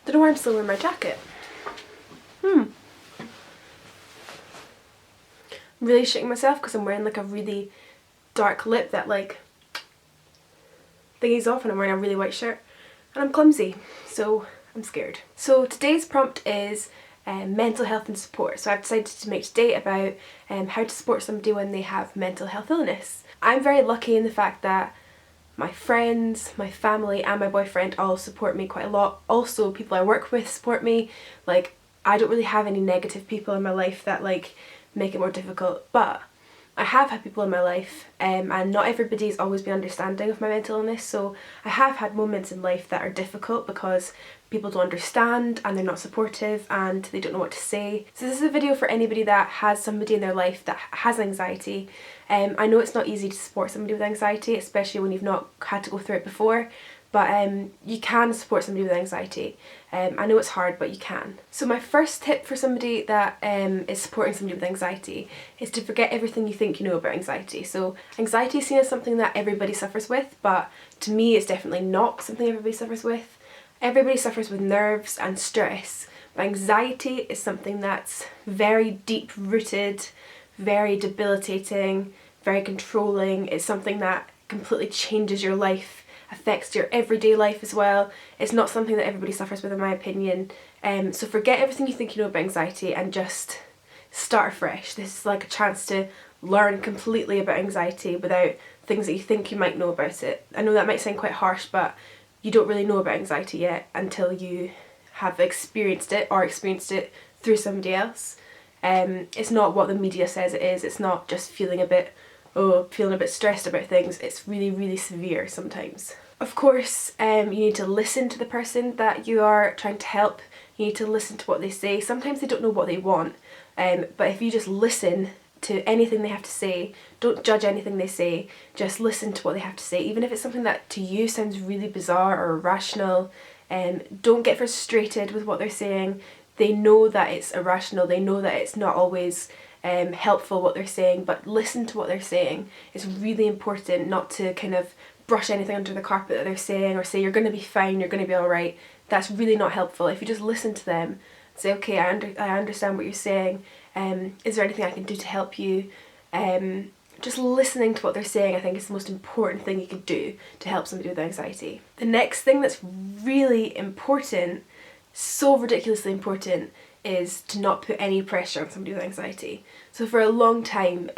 Don't know why I'm still wearing my jacket. I'm really shitting myself because I'm wearing like a really dark lip that like thingy's off, and I'm wearing a really white shirt and I'm clumsy, so I'm scared. So today's prompt is mental health and support. So I've decided to make today about how to support somebody when they have mental health illness. I'm very lucky in the fact that my friends, my family and my boyfriend all support me quite a lot. Also people I work with support me. Like I don't really have any negative people in my life that like make it more difficult, but I have had people in my life and not everybody's always been understanding of my mental illness, so I have had moments in life that are difficult because people don't understand and they're not supportive and they don't know what to say. So this is a video for anybody that has somebody in their life that has anxiety. I know it's not easy to support somebody with anxiety, especially when you've not had to go through it before, but you can support somebody with anxiety. I know it's hard, but you can. So my first tip for somebody that is supporting somebody with anxiety is to forget everything you think you know about anxiety. So anxiety is seen as something that everybody suffers with, but to me it's definitely not something everybody suffers with. Everybody suffers with nerves and stress, but anxiety is something that's very deep rooted, very debilitating, very controlling. It's something that completely changes your life, affects your everyday life as well. It's not something that everybody suffers with, in my opinion. So forget everything you think you know about anxiety and just start afresh. This is like a chance to learn completely about anxiety without things that you think you might know about it. I know that might sound quite harsh, but you don't really know about anxiety yet until you have experienced it or experienced it through somebody else. It's not what the media says it is. It's not just feeling a bit stressed about things. It's really, really severe sometimes. Of course, you need to listen to the person that you are trying to help. You need to listen to what they say. Sometimes they don't know what they want, but if you just listen to anything they have to say, don't judge anything they say, just listen to what they have to say. Even if it's something that to you sounds really bizarre or irrational, don't get frustrated with what they're saying. They know that it's irrational, they know that it's not always helpful what they're saying, but listen to what they're saying. It's really important not to kind of brush anything under the carpet that they're saying or say you're going to be fine, you're going to be alright. That's really not helpful. If you just listen to them, say okay, I understand what you're saying, is there anything I can do to help you? Just listening to what they're saying, I think, is the most important thing you could do to help somebody with anxiety. The next thing that's really important, so ridiculously important, is to not put any pressure on somebody with anxiety. So for a long time,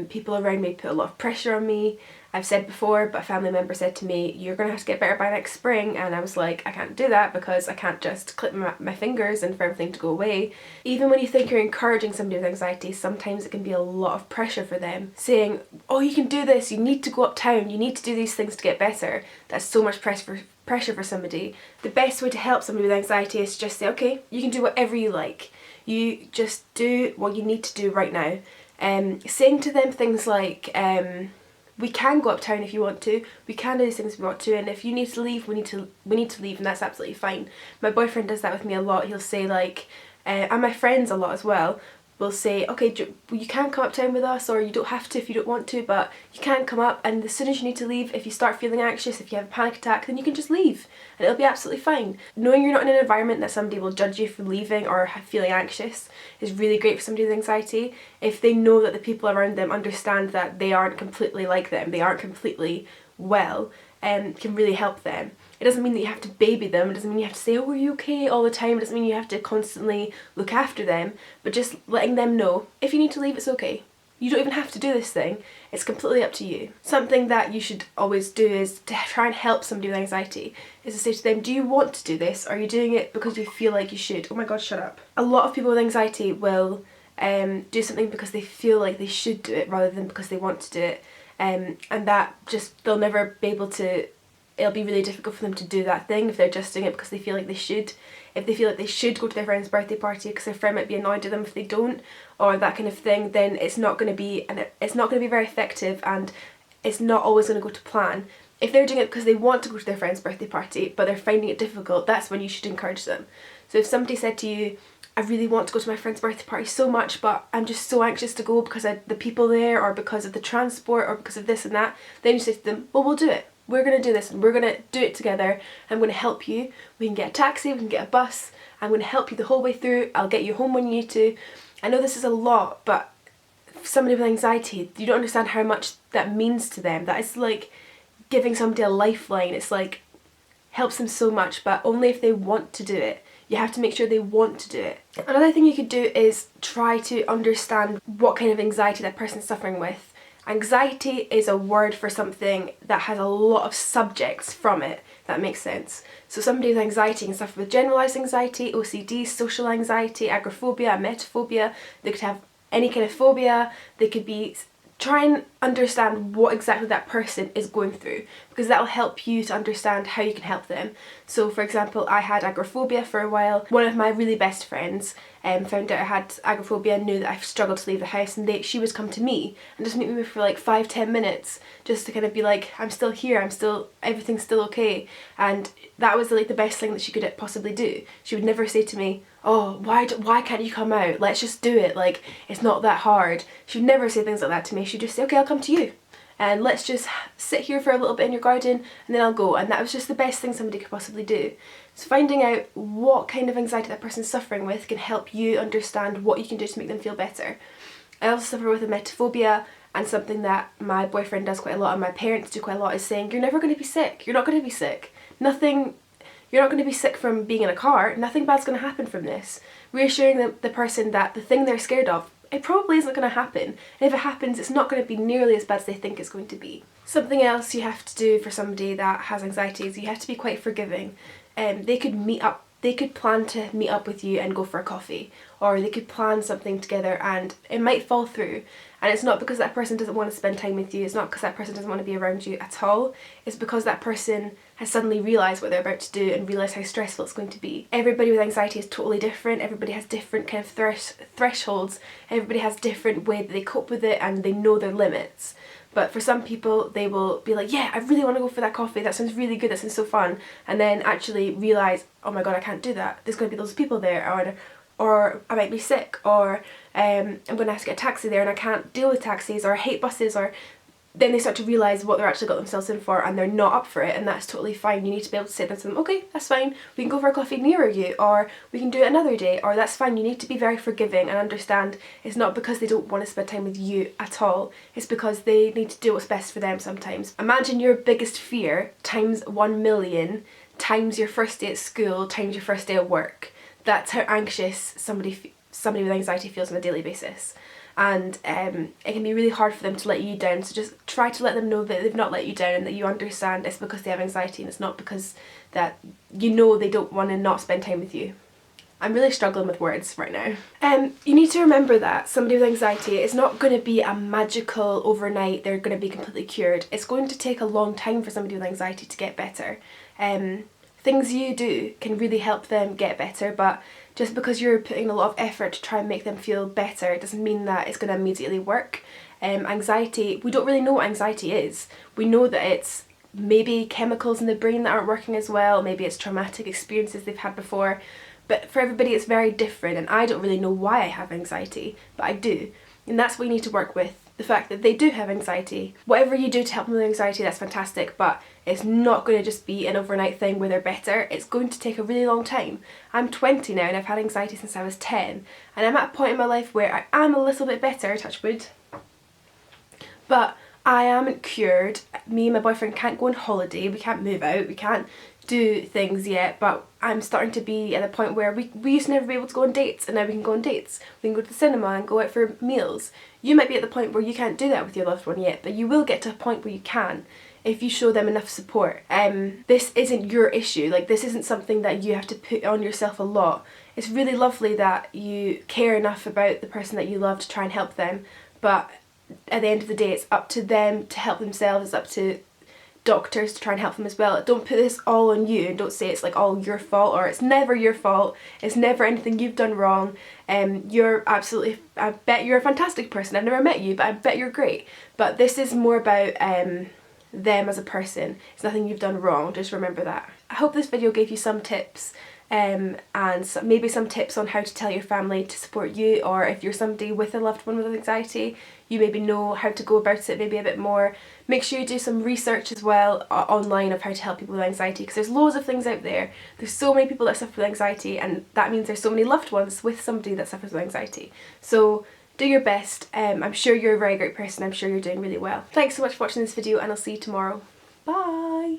people around me put a lot of pressure on me. I've said before, but a family member said to me, you're going to have to get better by next spring, and I was like, I can't do that because I can't just clip my fingers and for everything to go away. Even when you think you're encouraging somebody with anxiety, sometimes it can be a lot of pressure for them, saying, oh, you can do this, you need to go uptown, you need to do these things to get better. That's so much pressure for somebody. The best way to help somebody with anxiety is to just say, okay, you can do whatever you like. You just do what you need to do right now. Saying to them things like, we can go uptown if you want to, we can do these things if we want to, and if you need to leave, we need to leave, and that's absolutely fine. My boyfriend does that with me a lot. He'll say like, and my friends a lot as well, will say, okay, you can come uptown with us, or you don't have to if you don't want to, but you can come up, and as soon as you need to leave, if you start feeling anxious, if you have a panic attack, then you can just leave and it'll be absolutely fine. Knowing you're not in an environment that somebody will judge you for leaving or feeling anxious is really great for somebody with anxiety. If they know that the people around them understand that they aren't completely like them, they aren't completely well, can really help them. It doesn't mean that you have to baby them, it doesn't mean you have to say, oh, are you okay all the time, it doesn't mean you have to constantly look after them, but just letting them know, if you need to leave, it's okay. You don't even have to do this thing, it's completely up to you. Something that you should always do is to try and help somebody with anxiety, is to say to them, do you want to do this, or are you doing it because you feel like you should? Oh my god, shut up. A lot of people with anxiety will do something because they feel like they should do it rather than because they want to do it, and that just, they'll never be able to, it'll be really difficult for them to do that thing if they're just doing it because they feel like they should. If they feel like they should go to their friend's birthday party because their friend might be annoyed at them if they don't, or that kind of thing, then it's not going to be very effective, and it's not always going to go to plan. If they're doing it because they want to go to their friend's birthday party but they're finding it difficult, that's when you should encourage them. So if somebody said to you, I really want to go to my friend's birthday party so much, but I'm just so anxious to go because of the people there, or because of the transport, or because of this and that, then you say to them, well, we'll do it. we're going to do this and we're going to do it together. I'm going to help you. We can get a taxi, we can get a bus. I'm going to help you the whole way through. I'll get you home when you need to. I know this is a lot, but for somebody with anxiety, you don't understand how much that means to them. That is like giving somebody a lifeline. It's like helps them so much, but only if they want to do it. You have to make sure they want to do it. Another thing you could do is try to understand what kind of anxiety that person's suffering with. Anxiety is a word for something that has a lot of subjects from it, if that makes sense. So somebody with anxiety can suffer with generalised anxiety, OCD, social anxiety, agoraphobia, emetophobia. They could have any kind of phobia. They could be try and understand what exactly that person is going through, because that will help you to understand how you can help them. So for example, I had agoraphobia for a while. One of my really best friends found out I had agoraphobia and knew that I struggled to leave the house, and she would come to me and just meet me for like 5-10 minutes just to kind of be like, I'm still here, everything's still okay. And that was like the best thing that she could possibly do. She would never say to me, oh, why can't you come out? Let's just do it. Like, it's not that hard. She would never say things like that to me. She'd just say, okay, I'll come to you. And let's just sit here for a little bit in your garden and then I'll go. And that was just the best thing somebody could possibly do. So finding out what kind of anxiety that person's suffering with can help you understand what you can do to make them feel better. I also suffer with emetophobia, and something that my boyfriend does quite a lot and my parents do quite a lot is saying, you're never going to be sick. You're not going to be sick. You're not going to be sick from being in a car. Nothing bad's going to happen from this. Reassuring the person that the thing they're scared of, it probably isn't going to happen. And if it happens, it's not going to be nearly as bad as they think it's going to be. Something else you have to do for somebody that has anxiety is you have to be quite forgiving. They could plan to meet up with you and go for a coffee, or they could plan something together and it might fall through. And it's not because that person doesn't want to spend time with you, it's not because that person doesn't want to be around you at all, it's because that person has suddenly realised what they're about to do and realised how stressful it's going to be. Everybody with anxiety is totally different, everybody has different kind of thresholds, everybody has different way that they cope with it and they know their limits. But for some people, they will be like, yeah, I really want to go for that coffee, that sounds really good, that sounds so fun, and then actually realise, oh my god, I can't do that, there's going to be those people there, or I might be sick, or I'm going to have to get a taxi there and I can't deal with taxis, or I hate buses, or then they start to realise what they're actually got themselves in for and they're not up for it, and that's totally fine. You need to be able to say that to them, okay, that's fine, we can go for a coffee nearer you, or we can do it another day, or that's fine. You need to be very forgiving and understand it's not because they don't want to spend time with you at all, it's because they need to do what's best for them sometimes. Imagine your biggest fear times 1,000,000 times your first day at school times your first day at work. That's how anxious somebody with anxiety feels on a daily basis. And it can be really hard for them to let you down, so just try to let them know that they've not let you down and that you understand it's because they have anxiety and it's not because that you know they don't want to not spend time with you. I'm really struggling with words right now. You need to remember that somebody with anxiety is not going to be a magical overnight, they're going to be completely cured. It's going to take a long time for somebody with anxiety to get better. Things you do can really help them get better, but just because you're putting a lot of effort to try and make them feel better, it doesn't mean that it's going to immediately work. Anxiety, we don't really know what anxiety is. We know that it's maybe chemicals in the brain that aren't working as well, maybe it's traumatic experiences they've had before, but for everybody it's very different, and I don't really know why I have anxiety, but I do. And that's what you need to work with, the fact that they do have anxiety. Whatever you do to help them with anxiety, that's fantastic, but it's not going to just be an overnight thing where they're better. It's going to take a really long time. I'm 20 now and I've had anxiety since I was 10, and I'm at a point in my life where I am a little bit better, touch wood, but I am cured. Me and my boyfriend can't go on holiday, we can't move out, we can't do things yet, but I'm starting to be at a point where we used to never be able to go on dates, and now we can go on dates. We can go to the cinema and go out for meals. You might be at the point where you can't do that with your loved one yet, but you will get to a point where you can if you show them enough support. This isn't your issue, like this isn't something that you have to put on yourself a lot. It's really lovely that you care enough about the person that you love to try and help them, but at the end of the day it's up to them to help themselves, it's up to doctors to try and help them as well. Don't put this all on you and don't say it's like all your fault, or it's never your fault, it's never anything you've done wrong. You're absolutely, I bet you're a fantastic person. I've never met you, but I bet you're great. But this is more about them as a person. It's nothing you've done wrong, just remember that. I hope this video gave you some tips and maybe some tips on how to tell your family to support you, or if you're somebody with a loved one with anxiety, you maybe know how to go about it maybe a bit more. Make sure you do some research as well online of how to help people with anxiety, because there's loads of things out there. There's so many people that suffer with anxiety, and that means there's so many loved ones with somebody that suffers with anxiety. So do your best. I'm sure you're a very great person. I'm sure you're doing really well. Thanks so much for watching this video, and I'll see you tomorrow. Bye!